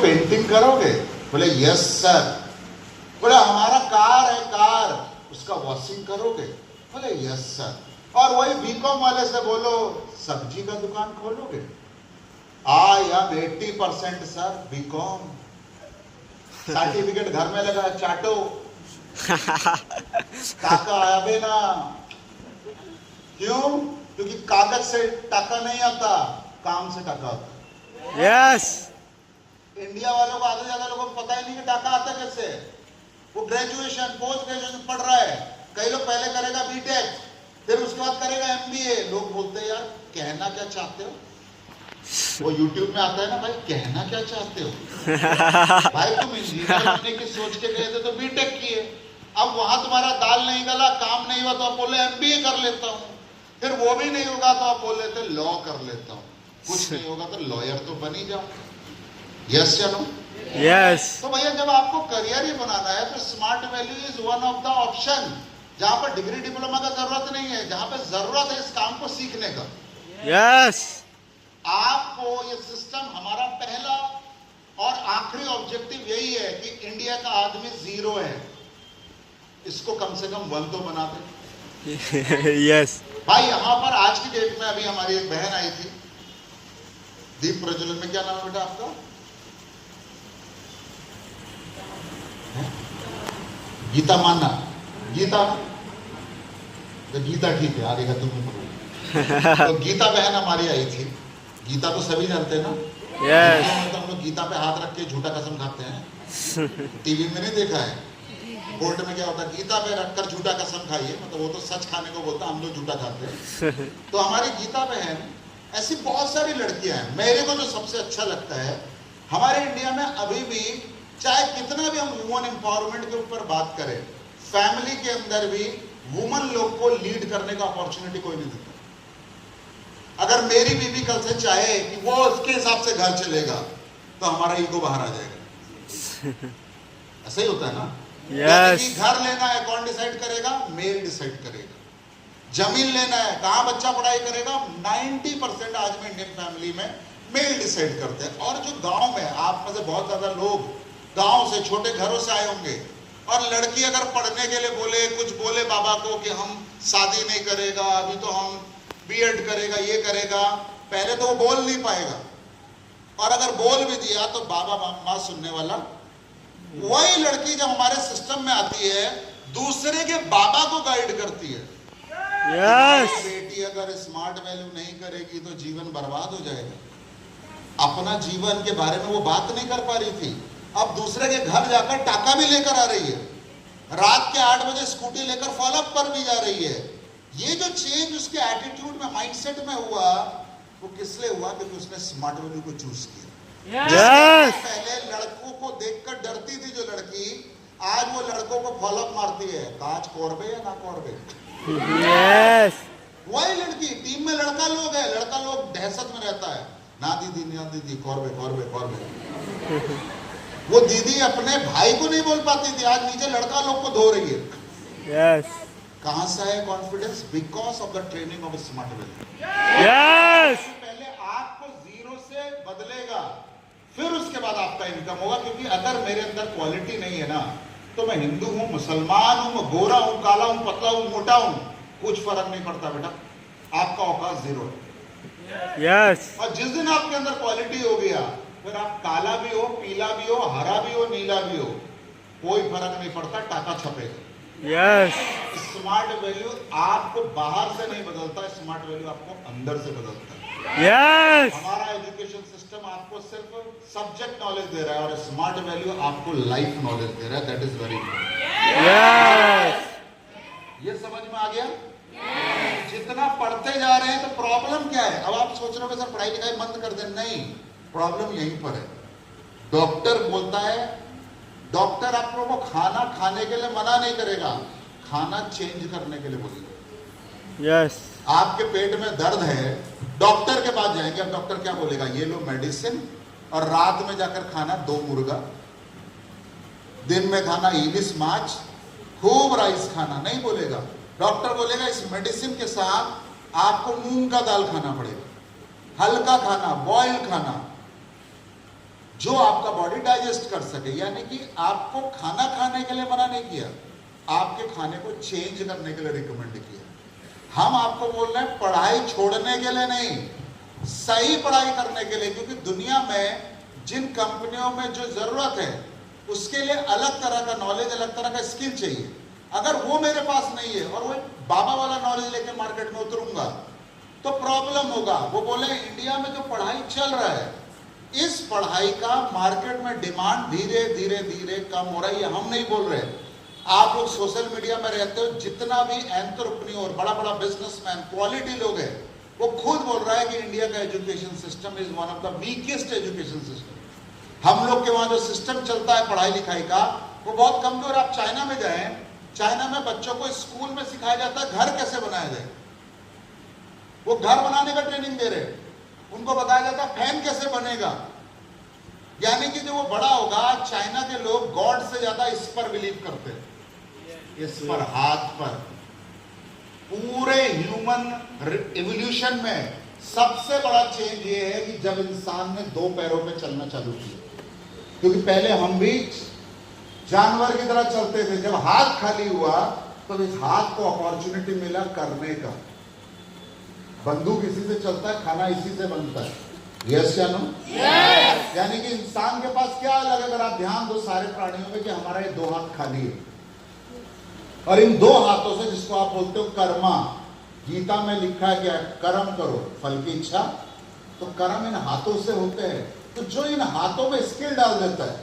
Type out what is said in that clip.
Painting करोगे? बोले yes sir. बोले हमारा कार है कार, उसका वॉशिंग करोगे? बोले यस सर। और वही बीकॉम वाले से बोलो सब्जी का दुकान खोलोगे? I am 80% sir B Com. Certificate घर में लगा चाटो। टाका आवे ना। क्यों? क्योंकि कागज से टाका नहीं आता, काम से टाका आता। यस। इंडिया वालों को आधे ज्यादा लोगों को पता ही नहीं कि टाका आता कैसे। वो ग्रेजुएशन पोस्ट ग्रेजुएशन पढ़ रहा है, कई लोग पहले करेगा बीटेक, फिर उसके बाद करेगा एमबीए। लोग बोलते हैं यार कहना क्या चाहते हो? वो यूट्यूब में आता है ना, भाई कहना क्या चाहते हो? भाई तुम इंजीनियर बनने की सोच के गए थे तो बीटेक किए, अब वहां तुम्हारा दाल नहीं गला, काम नहीं हुआ तो आप बोले एमबीए कर लेता हूं, फिर वो भी नहीं होगा तो आप बोल लेते लॉ कर लेता हूं, कुछ नहीं होगा तो लॉयर तो बन ही जाओ। यस या नो? यस। तो भैया जब आपको करियर ही बनाना है तो smart value is one of the option, जहां पर डिग्री डिप्लोमा का जरूरत नहीं है, जहां पर जरूरत है इस काम को सीखने का। यस। आपको ये सिस्टम, हमारा पहला और आखिरी ऑब्जेक्टिव यही है कि इंडिया का आदमी जीरो है, इसको कम से कम 1 तो बना दे। यस। भाई यहां पर आज की डेट में अभी हमारी एक बहन आई थी, दीप प्रज्वलन में, क्या नाम है बेटा आपका? गीता मानना। गीता तो गीता ठीक है, आगे का तुम तो गीता बहन हमारी आई थी। गीता तो सभी जानते हैं ना? यस। तो हम लोग गीता पे हाथ रख के झूठा कसम खाते हैं। टीवी में नहीं देखा है? कोर्ट में क्या होता है, गीता पे रखकर झूठा कसम खाइए, मतलब वो तो सच खाने को बोलता, हम लोग झूठा खाते हैं। तो हमारी गीता बहन, ऐसी बहुत सारी लड़कियां हैं। मेरे को जो सबसे अच्छा लगता है, हमारे इंडिया में अभी भी चाहे कितना भी हम वुमन एम्पावरमेंट के ऊपर बात करें, फैमिली के अंदर भी वुमन लोग को लीड करने का अपॉर्चुनिटी कोई नहीं देता। अगर मेरी बीवी कल से चाहे कि वो उसके हिसाब से घर चलेगा तो हमारा ईगो बाहर आ जाएगा। ऐसा ही होता है ना? यस। घर लेना है कौन डिसाइड करेगा? मेल डिसाइड करेगा। जमीन लेना है कहां बच्चा पढ़ाई करेगा? 90% आज में इंडियन फैमिली में मेल डिसाइड करते हैं। और जो गांव में, आप में से बहुत ज्यादा लोग गांव से, छोटे घरों से आए होंगे, और लड़की अगर पढ़ने के लिए बोले, कुछ बोले बाबा को कि हम शादी नहीं करेगा, अभी तो हम बीएड करेगा, ये करेगा, पहले तो वो बोल नहीं पाएगा, और अगर बोल भी दिया तो बाबा माँ सुनने वाला। वही लड़की जब हमारे सिस्टम में आती है, दूसरे के बाबा को गाइड करती है। यस। बेटी अगर स्मार्ट वैल्यू नहीं करेगी तो जीवन बर्बाद हो जाएगा। अपना जीवन के बारे में वो बात नहीं कर पा रही थी, अब दूसरे के घर जाकर टाका भी लेकर आ रही है, रात के 8 बजे स्कूटी लेकर फॉलोअप पर भी जा रही है। ये जो चेंज उसके एटीट्यूड में, माइंडसेट में हुआ, वो किस लिए हुआ? क्योंकि उसने स्मार्ट वैल्यू को चूज किया। यस। पहले लड़कों को देखकर डरती थी जो लड़की, आज वो लड़कों को फॉलोअप मारती है, काज कोरबे या ना कोरबे। यस। वही लड़की, टीम में लड़का लोग है, लड़का लोग दहशत में रहता है, ना दीदी ना दीदी, कोरबे कोरबे कोरबे। वो दीदी अपने भाई को नहीं बोल पाती थी, आज नीचे लड़का लोग को धो रही है। यस। कहां से है confidence? Because of the training of smart value. Yes. पहले आपको जीरो से बदलेगा, फिर उसके बाद आपका इनकम होगा। क्योंकि अगर मेरे अंदर क्वालिटी नहीं है ना, तो मैं हिंदू हूं, मुसलमान हूं, मैं गोरा हूं, काला हूं, पतला हूं, मोटा हूं, कुछ फर्क नहीं पड़ता बेटा, आपका औकात जीरो है। यस। और जिस दिन आपके अंदर क्वालिटी हो गया, फिर आप काला भी हो, पीला भी हो, हरा भी हो, नीला भी हो, कोई फर्क नहीं पड़ता, टाका छपेगा। यस। स्मार्ट वैल्यू आपको बाहर से नहीं बदलता, स्मार्ट वैल्यू आपको अंदर से बदलता है। यस। हमारा एजुकेशन सिस्टम आपको सिर्फ सब्जेक्ट नॉलेज दे रहा है, और स्मार्ट वैल्यू आपको लाइफ नॉलेज दे रहा है। That is very important. Yes. ये समझ में आ गया? जितना पढ़ते जा रहे हैं तो प्रॉब्लम क्या है? अब आप सोच रहे हो सर पढ़ाई लिखाई बंद कर दे, नहीं, प्रॉब्लम यहीं पर है। डॉक्टर बोलता है, डॉक्टर आप लोगों को खाना खाने के लिए मना नहीं करेगा, खाना चेंज करने के लिए बोलेगा। यस। आपके पेट में दर्द है, डॉक्टर के पास जाएंगे, अब डॉक्टर क्या बोलेगा? ये लो मेडिसिन, और रात में जाकर खाना 2 मुर्गा, दिन में खाना इलिस माछ, खूब राइस खाना, नहीं बोलेगा। डॉक्टर बोलेगा इस मेडिसिन के साथ आपको मूंग का दाल खाना पड़ेगा, हल्का खाना, बॉइल खाना। जो आपका बॉडी डाइजेस्ट कर सके। यानी कि आपको खाना खाने के लिए मना नहीं किया, आपके खाने को चेंज करने के लिए रिकमेंड किया। हम आपको बोल रहे हैं पढ़ाई छोड़ने के लिए नहीं, सही पढ़ाई करने के लिए, क्योंकि दुनिया में जिन कंपनियों में जो जरूरत है उसके लिए अलग तरह का नॉलेज, अलग तरह का स्किल चाहिए। अगर वो मेरे पास नहीं है और वो बाबा वाला नॉलेज लेके मार्केट में उतरूंगा तो प्रॉब्लम होगा। वो बोले इंडिया में जो पढ़ाई चल रहा है, इस पढ़ाई का मार्केट में डिमांड धीरे धीरे धीरे कम हो रहा है। ये हम नहीं बोल रहे, आप लोग सोशल मीडिया में रहते हो, जितना भी एंटरप्रेन्योर, बड़ा बड़ा बिजनेसमैन, क्वालिटी लोग हैं, वो खुद बोल रहा है कि इंडिया का education system is one of the weakest education system. हम लोग के वहां जो सिस्टम चलता है पढ़ाई लिखाई का, वो बहुत कमजोर। आप चाइना में जाएं, चाइना में बच्चों को स्कूल में सिखाया जाता है घर कैसे बनाया जाए, वो घर बनाने का ट्रेनिंग दे रहे, उनको बताया जाता है फैन कैसे बनेगा। यानी कि जो वो बड़ा होगा, चाइना के लोग गॉड से ज्यादा इस पर बिलीव करते हैं, इस पर, हाथ पर। पूरे ह्यूमन एवोल्यूशन में सबसे बड़ा चेंज ये है कि जब इंसान ने दो पैरों पे चलना चालू किया, क्योंकि पहले हम भी जानवर की तरह चलते थे। जब हाथ खाली हुआ तो इस हाथ को अपॉर्चुनिटी मिला करने का। बंदूक इसी से चलता है, खाना इसी से बनता है। यस या नो? यस। यानी कि इंसान के पास क्या अलग है? अगर आप ध्यान दो सारे प्राणियों में कि हमारा ये दो हाथ खाली है, और इन दो हाथों से, जिसको आप बोलते हो कर्मा, गीता में लिखा है क्या? कर्म करो फल की इच्छा। तो कर्म इन हाथों से होते हैं। तो जो इन हाथों में स्किल डाल देता है,